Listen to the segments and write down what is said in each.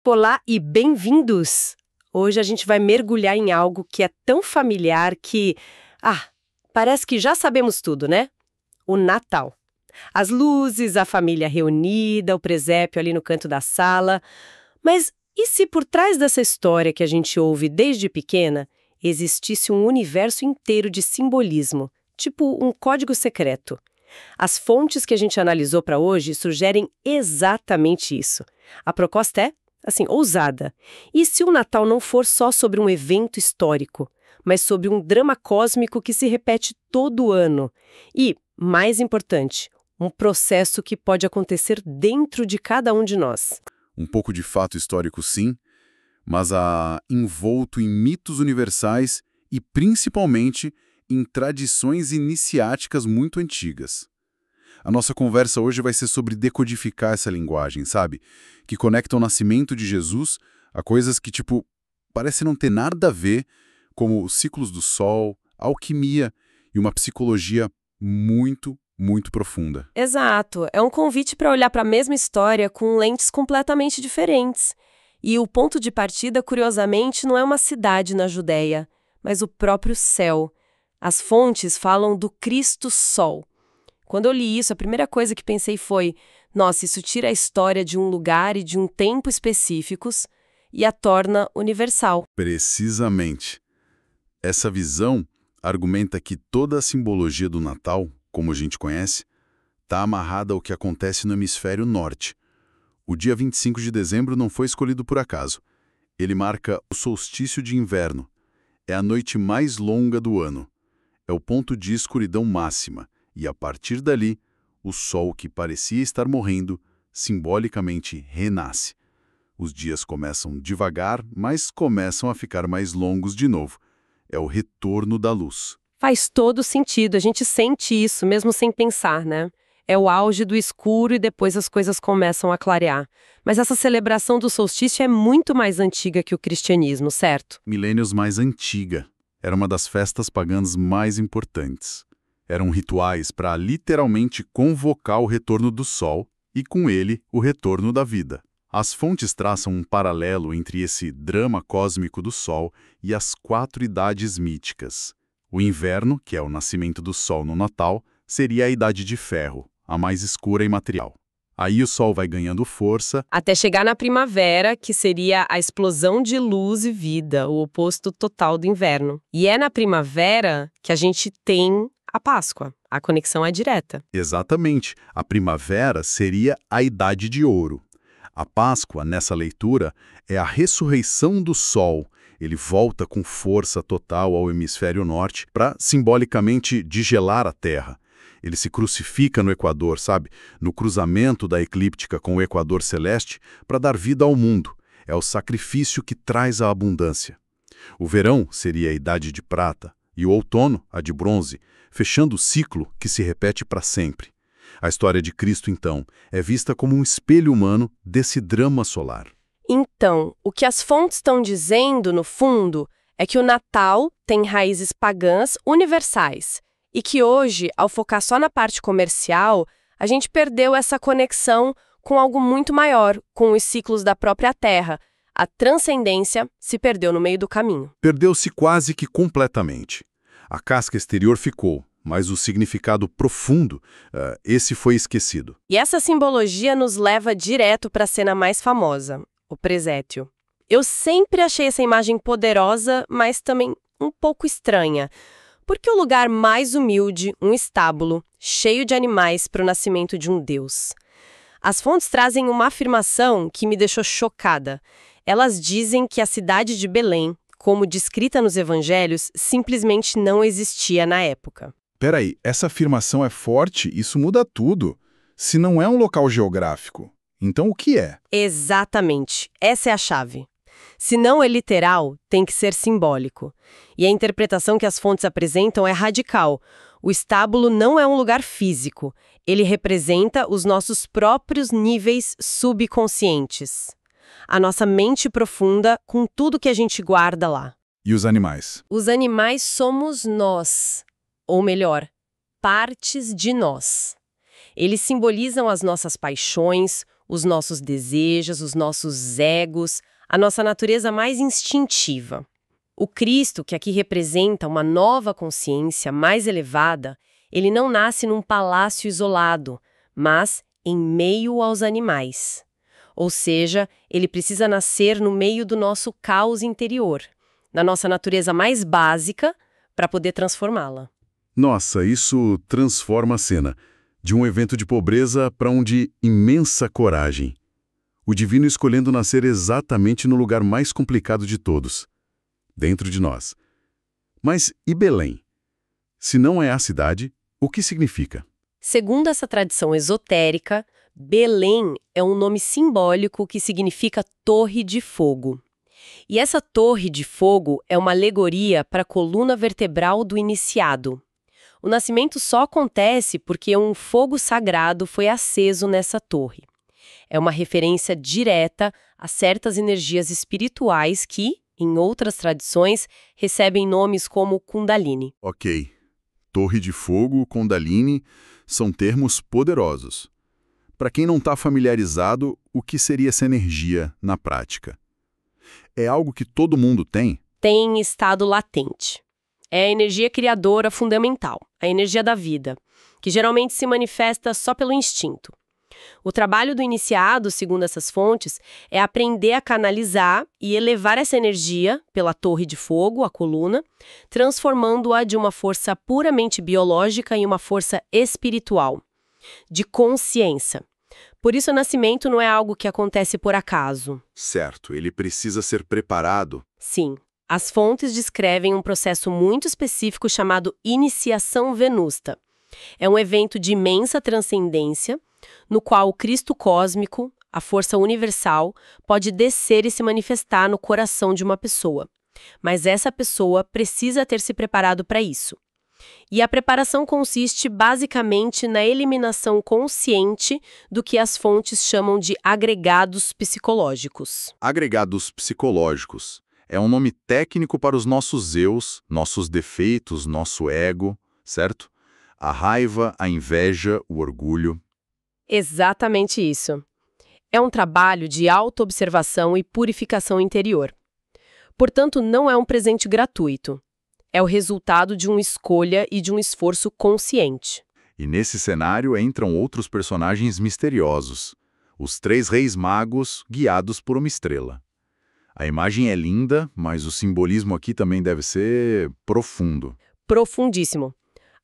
Olá e bem-vindos! Hoje a gente vai mergulhar em algo que é tão familiar que, parece que já sabemos tudo, né? O Natal. As luzes, a família reunida, o presépio ali no canto da sala. Mas e se por trás dessa história que a gente ouve desde pequena, existisse um universo inteiro de simbolismo, tipo um código secreto? As fontes que a gente analisou para hoje sugerem exatamente isso. A proposta é, assim, ousada. E se o Natal não for só sobre um evento histórico, mas sobre um drama cósmico que se repete todo ano? E, mais importante, um processo que pode acontecer dentro de cada um de nós. Um pouco de fato histórico, sim, mas envolto em mitos universais e, principalmente, em tradições iniciáticas muito antigas. A nossa conversa hoje vai ser sobre decodificar essa linguagem, sabe? Que conecta o nascimento de Jesus a coisas que, parecem não ter nada a ver, como os ciclos do sol, alquimia e uma psicologia muito, muito profunda. Exato. É um convite para olhar para a mesma história com lentes completamente diferentes. E o ponto de partida, curiosamente, não é uma cidade na Judéia, mas o próprio céu. As fontes falam do Cristo Sol. Quando eu li isso, a primeira coisa que pensei foi: nossa, isso tira a história de um lugar e de um tempo específicos e a torna universal. Precisamente. Essa visão argumenta que toda a simbologia do Natal, como a gente conhece, está amarrada ao que acontece no hemisfério norte. O dia 25 de dezembro não foi escolhido por acaso. Ele marca o solstício de inverno. É a noite mais longa do ano. É o ponto de escuridão máxima. E, a partir dali, o sol que parecia estar morrendo, simbolicamente renasce. Os dias começam devagar, mas começam a ficar mais longos de novo. É o retorno da luz. Faz todo sentido, a gente sente isso mesmo sem pensar, né? É o auge do escuro e depois as coisas começam a clarear. Mas essa celebração do solstício é muito mais antiga que o cristianismo, certo? Milênios mais antiga. Era uma das festas pagãs mais importantes. Eram rituais para literalmente convocar o retorno do sol e, com ele, o retorno da vida. As fontes traçam um paralelo entre esse drama cósmico do sol e as 4 idades míticas. O inverno, que é o nascimento do sol no Natal, seria a idade de ferro, a mais escura e material. Aí o sol vai ganhando força, Até chegar na primavera, que seria a explosão de luz e vida, o oposto total do inverno. E é na primavera que a gente tem a Páscoa. A conexão é direta. exatamente, a primavera seria a idade de ouro. A Páscoa, nessa leitura, é a ressurreição do sol. Ele volta com força total ao hemisfério norte para, simbolicamente, digelar a Terra. Ele se crucifica no Equador, sabe? No cruzamento da eclíptica com o Equador celeste para dar vida ao mundo. É o sacrifício que traz a abundância. O verão seria a idade de prata e o outono, a de bronze, fechando o ciclo que se repete para sempre. A história de Cristo, então, é vista como um espelho humano desse drama solar. Então, o que as fontes estão dizendo, no fundo, é que o Natal tem raízes pagãs universais e que hoje, ao focar só na parte comercial, a gente perdeu essa conexão com algo muito maior, com os ciclos da própria Terra. A transcendência se perdeu no meio do caminho. Perdeu-se quase que completamente. A casca exterior ficou, mas o significado profundo, esse foi esquecido. E essa simbologia nos leva direto para a cena mais famosa, o presépio. Eu sempre achei essa imagem poderosa, mas também um pouco estranha. Porque o lugar mais humilde, um estábulo, cheio de animais para o nascimento de um Deus. As fontes trazem uma afirmação que me deixou chocada. Elas dizem que a cidade de Belém, como descrita nos evangelhos, simplesmente não existia na época. Peraí, essa afirmação é forte? Isso muda tudo. Se não é um local geográfico, então o que é? Exatamente. Essa é a chave. Se não é literal, tem que ser simbólico. E a interpretação que as fontes apresentam é radical. O estábulo não é um lugar físico. Ele representa os nossos próprios níveis subconscientes. A nossa mente profunda com tudo que a gente guarda lá. E os animais? Os animais somos nós. Ou melhor, partes de nós. Eles simbolizam as nossas paixões, os nossos desejos, os nossos egos, a nossa natureza mais instintiva. O Cristo, que aqui representa uma nova consciência mais elevada, ele não nasce num palácio isolado, mas em meio aos animais. Ou seja, ele precisa nascer no meio do nosso caos interior, na nossa natureza mais básica, para poder transformá-la. Nossa, isso transforma a cena. De um evento de pobreza para um de imensa coragem. O divino escolhendo nascer exatamente no lugar mais complicado de todos, dentro de nós. Mas e Belém? Se não é a cidade, o que significa? Segundo essa tradição esotérica, Belém é um nome simbólico que significa Torre de Fogo. E essa Torre de Fogo é uma alegoria para a coluna vertebral do iniciado. O nascimento só acontece porque um fogo sagrado foi aceso nessa torre. É uma referência direta a certas energias espirituais que, em outras tradições, recebem nomes como Kundalini. Ok. Torre de Fogo, Kundalini, são termos poderosos. Para quem não está familiarizado, o que seria essa energia na prática? É algo que todo mundo tem? Tem em estado latente. É a energia criadora fundamental, a energia da vida, que geralmente se manifesta só pelo instinto. O trabalho do iniciado, segundo essas fontes, é aprender a canalizar e elevar essa energia pela torre de fogo, a coluna, transformando-a de uma força puramente biológica em uma força espiritual, de consciência. Por isso, o nascimento não é algo que acontece por acaso. Certo, ele precisa ser preparado. Sim. As fontes descrevem um processo muito específico chamado iniciação venusta. É um evento de imensa transcendência, no qual o Cristo cósmico, a força universal, pode descer e se manifestar no coração de uma pessoa. Mas essa pessoa precisa ter se preparado para isso. E a preparação consiste basicamente na eliminação consciente do que as fontes chamam de agregados psicológicos. Agregados psicológicos. É um nome técnico para os nossos eus, nossos defeitos, nosso ego, certo? A raiva, a inveja, o orgulho. Exatamente isso. É um trabalho de autoobservação e purificação interior. Portanto, não é um presente gratuito. É o resultado de uma escolha e de um esforço consciente. E nesse cenário entram outros personagens misteriosos. Os 3 reis magos guiados por uma estrela. A imagem é linda, mas o simbolismo aqui também deve ser profundo. Profundíssimo.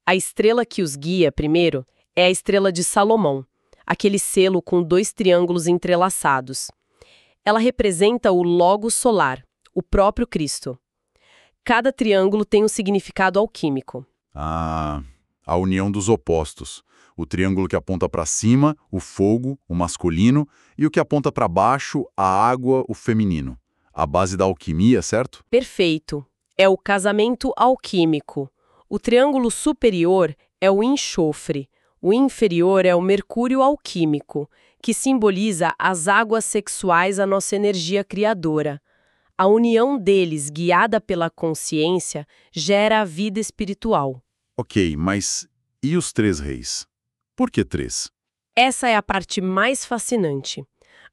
A estrela que os guia, primeiro, é a estrela de Salomão, aquele selo com 2 triângulos entrelaçados. Ela representa o Logos solar, o próprio Cristo. Cada triângulo tem um significado alquímico. Ah, a união dos opostos. O triângulo que aponta para cima, o fogo, o masculino, e o que aponta para baixo, a água, o feminino. A base da alquimia, certo? Perfeito. É o casamento alquímico. O triângulo superior é o enxofre. O inferior é o mercúrio alquímico, que simboliza as águas sexuais, a nossa energia criadora. A união deles, guiada pela consciência, gera a vida espiritual. Ok, mas e os 3 reis? Por que 3? Essa é a parte mais fascinante.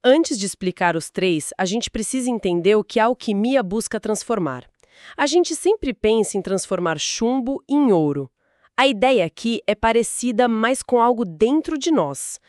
Antes de explicar os 3, a gente precisa entender o que a alquimia busca transformar. A gente sempre pensa em transformar chumbo em ouro. A ideia aqui é parecida, mas com algo dentro de nós.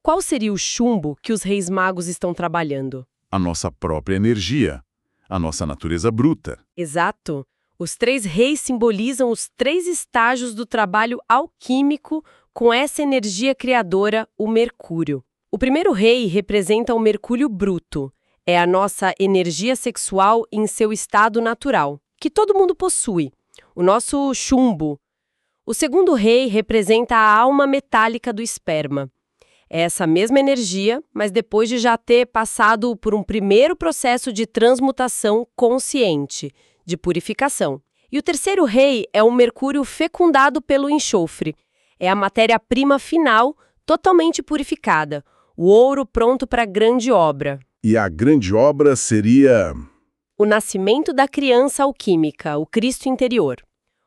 Qual seria o chumbo que os reis magos estão trabalhando? A nossa própria energia, a nossa natureza bruta. Exato. Os 3 reis simbolizam os 3 estágios do trabalho alquímico com essa energia criadora, o mercúrio. O primeiro rei representa o mercúrio bruto. É a nossa energia sexual em seu estado natural, que todo mundo possui. O nosso chumbo. O segundo rei representa a alma metálica do esperma. É essa mesma energia, mas depois de já ter passado por um primeiro processo de transmutação consciente, de purificação. E o terceiro rei é o mercúrio fecundado pelo enxofre. É a matéria-prima final, totalmente purificada. O ouro pronto para a grande obra. E a grande obra seria... O nascimento da criança alquímica, o Cristo interior.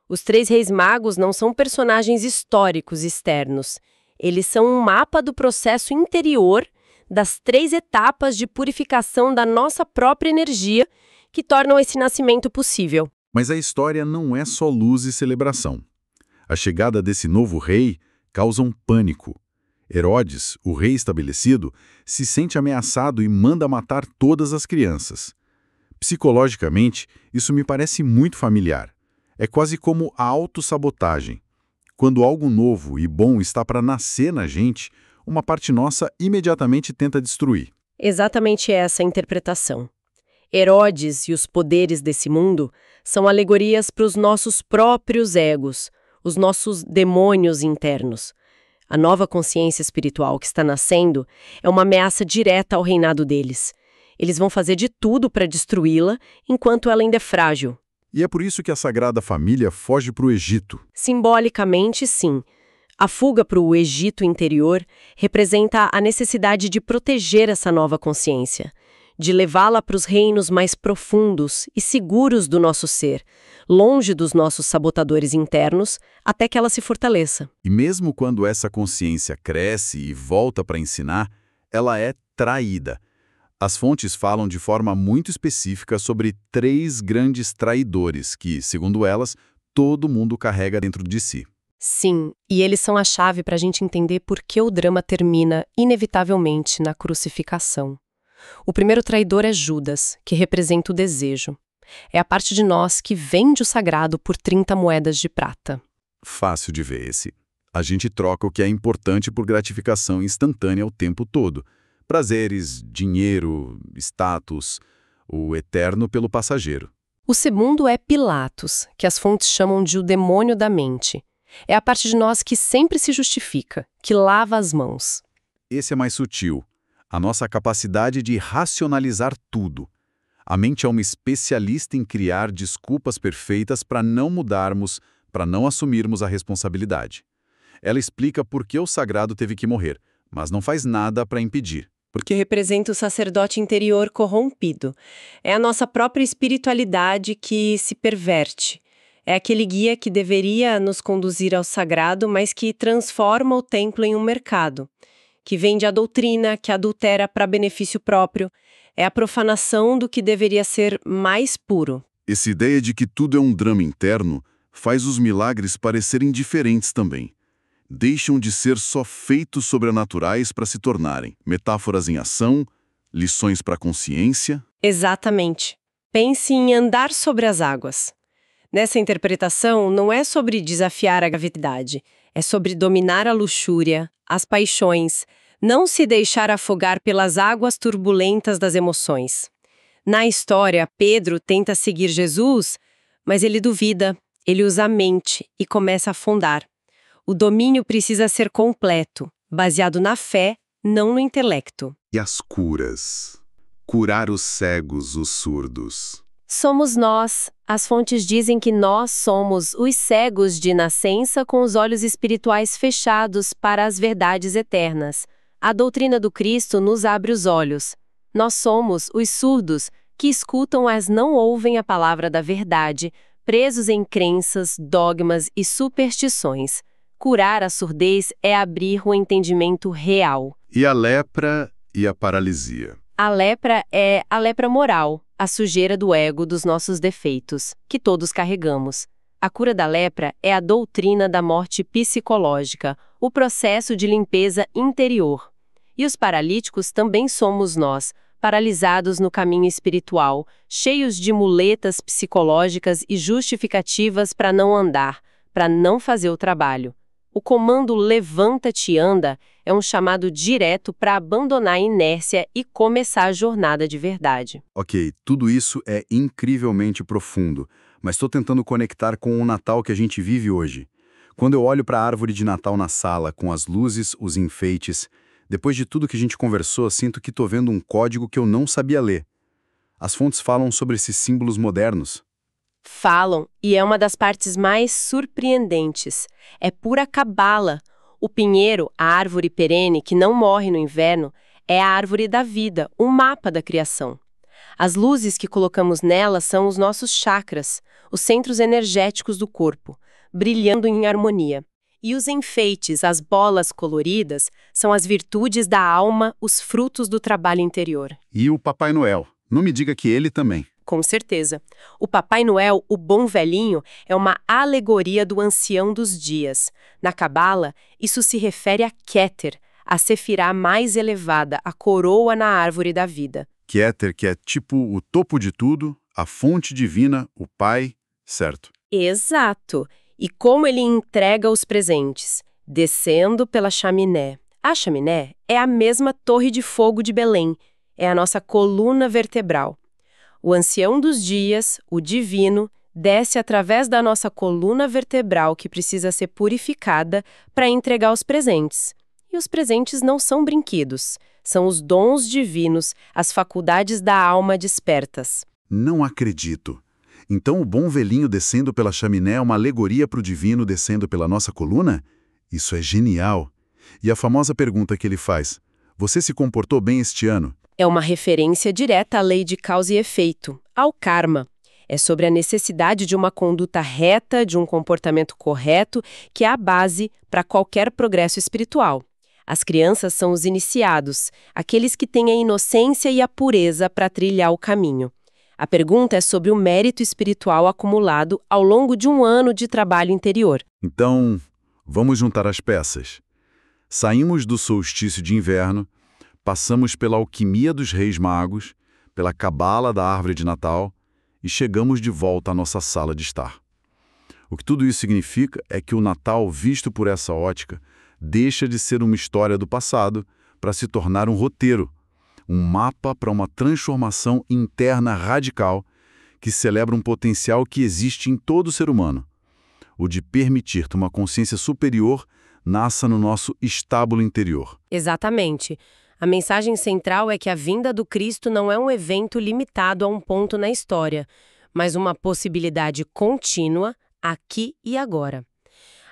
Os 3 reis magos não são personagens históricos externos. Eles são um mapa do processo interior das 3 etapas de purificação da nossa própria energia que tornam esse nascimento possível. Mas a história não é só luz e celebração. A chegada desse novo rei causa um pânico. Herodes, o rei estabelecido, se sente ameaçado e manda matar todas as crianças. Psicologicamente, isso me parece muito familiar. É quase como a autossabotagem. Quando algo novo e bom está para nascer na gente, uma parte nossa imediatamente tenta destruir. Exatamente essa a interpretação. Herodes e os poderes desse mundo são alegorias para os nossos próprios egos, os nossos demônios internos. A nova consciência espiritual que está nascendo é uma ameaça direta ao reinado deles. Eles vão fazer de tudo para destruí-la enquanto ela ainda é frágil. E é por isso que a Sagrada Família foge para o Egito. Simbolicamente, sim. A fuga para o Egito interior representa a necessidade de proteger essa nova consciência, de levá-la para os reinos mais profundos e seguros do nosso ser, longe dos nossos sabotadores internos, até que ela se fortaleça. E mesmo quando essa consciência cresce e volta para ensinar, ela é traída. As fontes falam de forma muito específica sobre 3 grandes traidores que, segundo elas, todo mundo carrega dentro de si. Sim, e eles são a chave para a gente entender por que o drama termina, inevitavelmente, na crucificação. O primeiro traidor é Judas, que representa o desejo. É a parte de nós que vende o sagrado por 30 moedas de prata. Fácil de ver esse. A gente troca o que é importante por gratificação instantânea o tempo todo. Prazeres, dinheiro, status, o eterno pelo passageiro. O segundo é Pilatos, que as fontes chamam de o demônio da mente. É a parte de nós que sempre se justifica, que lava as mãos. Esse é mais sutil. A nossa capacidade de racionalizar tudo. A mente é uma especialista em criar desculpas perfeitas para não mudarmos, para não assumirmos a responsabilidade. Ela explica por que o sagrado teve que morrer, mas não faz nada para impedir. Porque representa o sacerdote interior corrompido. É a nossa própria espiritualidade que se perverte. É aquele guia que deveria nos conduzir ao sagrado, mas que transforma o templo em um mercado. Que vende a doutrina, que adultera para benefício próprio. É a profanação do que deveria ser mais puro. Essa ideia de que tudo é um drama interno faz os milagres parecerem diferentes também. Deixam de ser só feitos sobrenaturais para se tornarem metáforas em ação, lições para a consciência. Exatamente. Pense em andar sobre as águas. Nessa interpretação, não é sobre desafiar a gravidade, é sobre dominar a luxúria, as paixões, não se deixar afogar pelas águas turbulentas das emoções. Na história, Pedro tenta seguir Jesus, mas ele duvida, ele usa a mente e começa a afundar. O domínio precisa ser completo, baseado na fé, não no intelecto. E as curas? Curar os cegos, os surdos. Somos nós. As fontes dizem que nós somos os cegos de nascença com os olhos espirituais fechados para as verdades eternas. A doutrina do Cristo nos abre os olhos. Nós somos os surdos que escutam, mas não ouvem a palavra da verdade, presos em crenças, dogmas e superstições. Curar a surdez é abrir o entendimento real. E a lepra e a paralisia? A lepra é a lepra moral, a sujeira do ego dos nossos defeitos, que todos carregamos. A cura da lepra é a doutrina da morte psicológica, o processo de limpeza interior. E os paralíticos também somos nós, paralisados no caminho espiritual, cheios de muletas psicológicas e justificativas para não andar, para não fazer o trabalho. O comando levanta-te e anda é um chamado direto para abandonar a inércia e começar a jornada de verdade. Ok, tudo isso é incrivelmente profundo, mas estou tentando conectar com o Natal que a gente vive hoje. Quando eu olho para a árvore de Natal na sala, com as luzes, os enfeites, depois de tudo que a gente conversou, sinto que estou vendo um código que eu não sabia ler. As fontes falam sobre esses símbolos modernos. Falam, e é uma das partes mais surpreendentes. É pura cabala. O pinheiro, a árvore perene que não morre no inverno, é a árvore da vida, um mapa da criação. As luzes que colocamos nela são os nossos chakras, os centros energéticos do corpo, brilhando em harmonia. E os enfeites, as bolas coloridas, são as virtudes da alma, os frutos do trabalho interior. E o Papai Noel? Não me diga que ele também. Com certeza. O Papai Noel, o bom velhinho, é uma alegoria do ancião dos dias. Na Cabala, isso se refere a Keter, a sefirá mais elevada, a coroa na árvore da vida. Keter, que é tipo o topo de tudo, a fonte divina, o Pai, certo? Exato. E como ele entrega os presentes? Descendo pela chaminé. A chaminé é a mesma torre de fogo de Belém, é a nossa coluna vertebral. O ancião dos dias, o divino, desce através da nossa coluna vertebral que precisa ser purificada para entregar os presentes. E os presentes não são brinquedos, são os dons divinos, as faculdades da alma despertas. Não acredito. Então o bom velhinho descendo pela chaminé é uma alegoria para o divino descendo pela nossa coluna? Isso é genial. E a famosa pergunta que ele faz: você se comportou bem este ano? É uma referência direta à lei de causa e efeito, ao karma. É sobre a necessidade de uma conduta reta, de um comportamento correto, que é a base para qualquer progresso espiritual. As crianças são os iniciados, aqueles que têm a inocência e a pureza para trilhar o caminho. A pergunta é sobre o mérito espiritual acumulado ao longo de um ano de trabalho interior. Então, vamos juntar as peças. Saímos do solstício de inverno, passamos pela alquimia dos reis magos, pela cabala da árvore de Natal e chegamos de volta à nossa sala de estar. O que tudo isso significa é que o Natal, visto por essa ótica, deixa de ser uma história do passado para se tornar um roteiro, um mapa para uma transformação interna radical que celebra um potencial que existe em todo ser humano, o de permitir que uma consciência superior nasça no nosso estábulo interior. Exatamente. A mensagem central é que a vinda do Cristo não é um evento limitado a um ponto na história, mas uma possibilidade contínua, aqui e agora.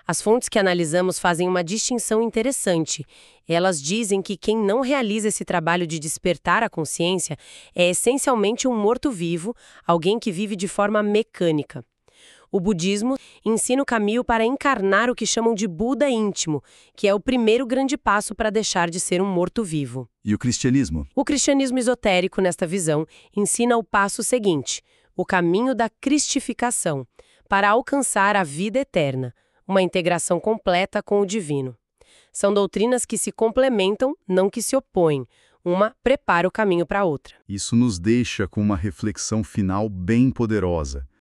As fontes que analisamos fazem uma distinção interessante. Elas dizem que quem não realiza esse trabalho de despertar a consciência é essencialmente um morto-vivo, alguém que vive de forma mecânica. O budismo ensina o caminho para encarnar o que chamam de Buda íntimo, que é o primeiro grande passo para deixar de ser um morto-vivo. E o cristianismo? O cristianismo esotérico, nesta visão, ensina o passo seguinte, o caminho da cristificação, para alcançar a vida eterna, uma integração completa com o divino. São doutrinas que se complementam, não que se opõem. Uma prepara o caminho para a outra. Isso nos deixa com uma reflexão final bem poderosa.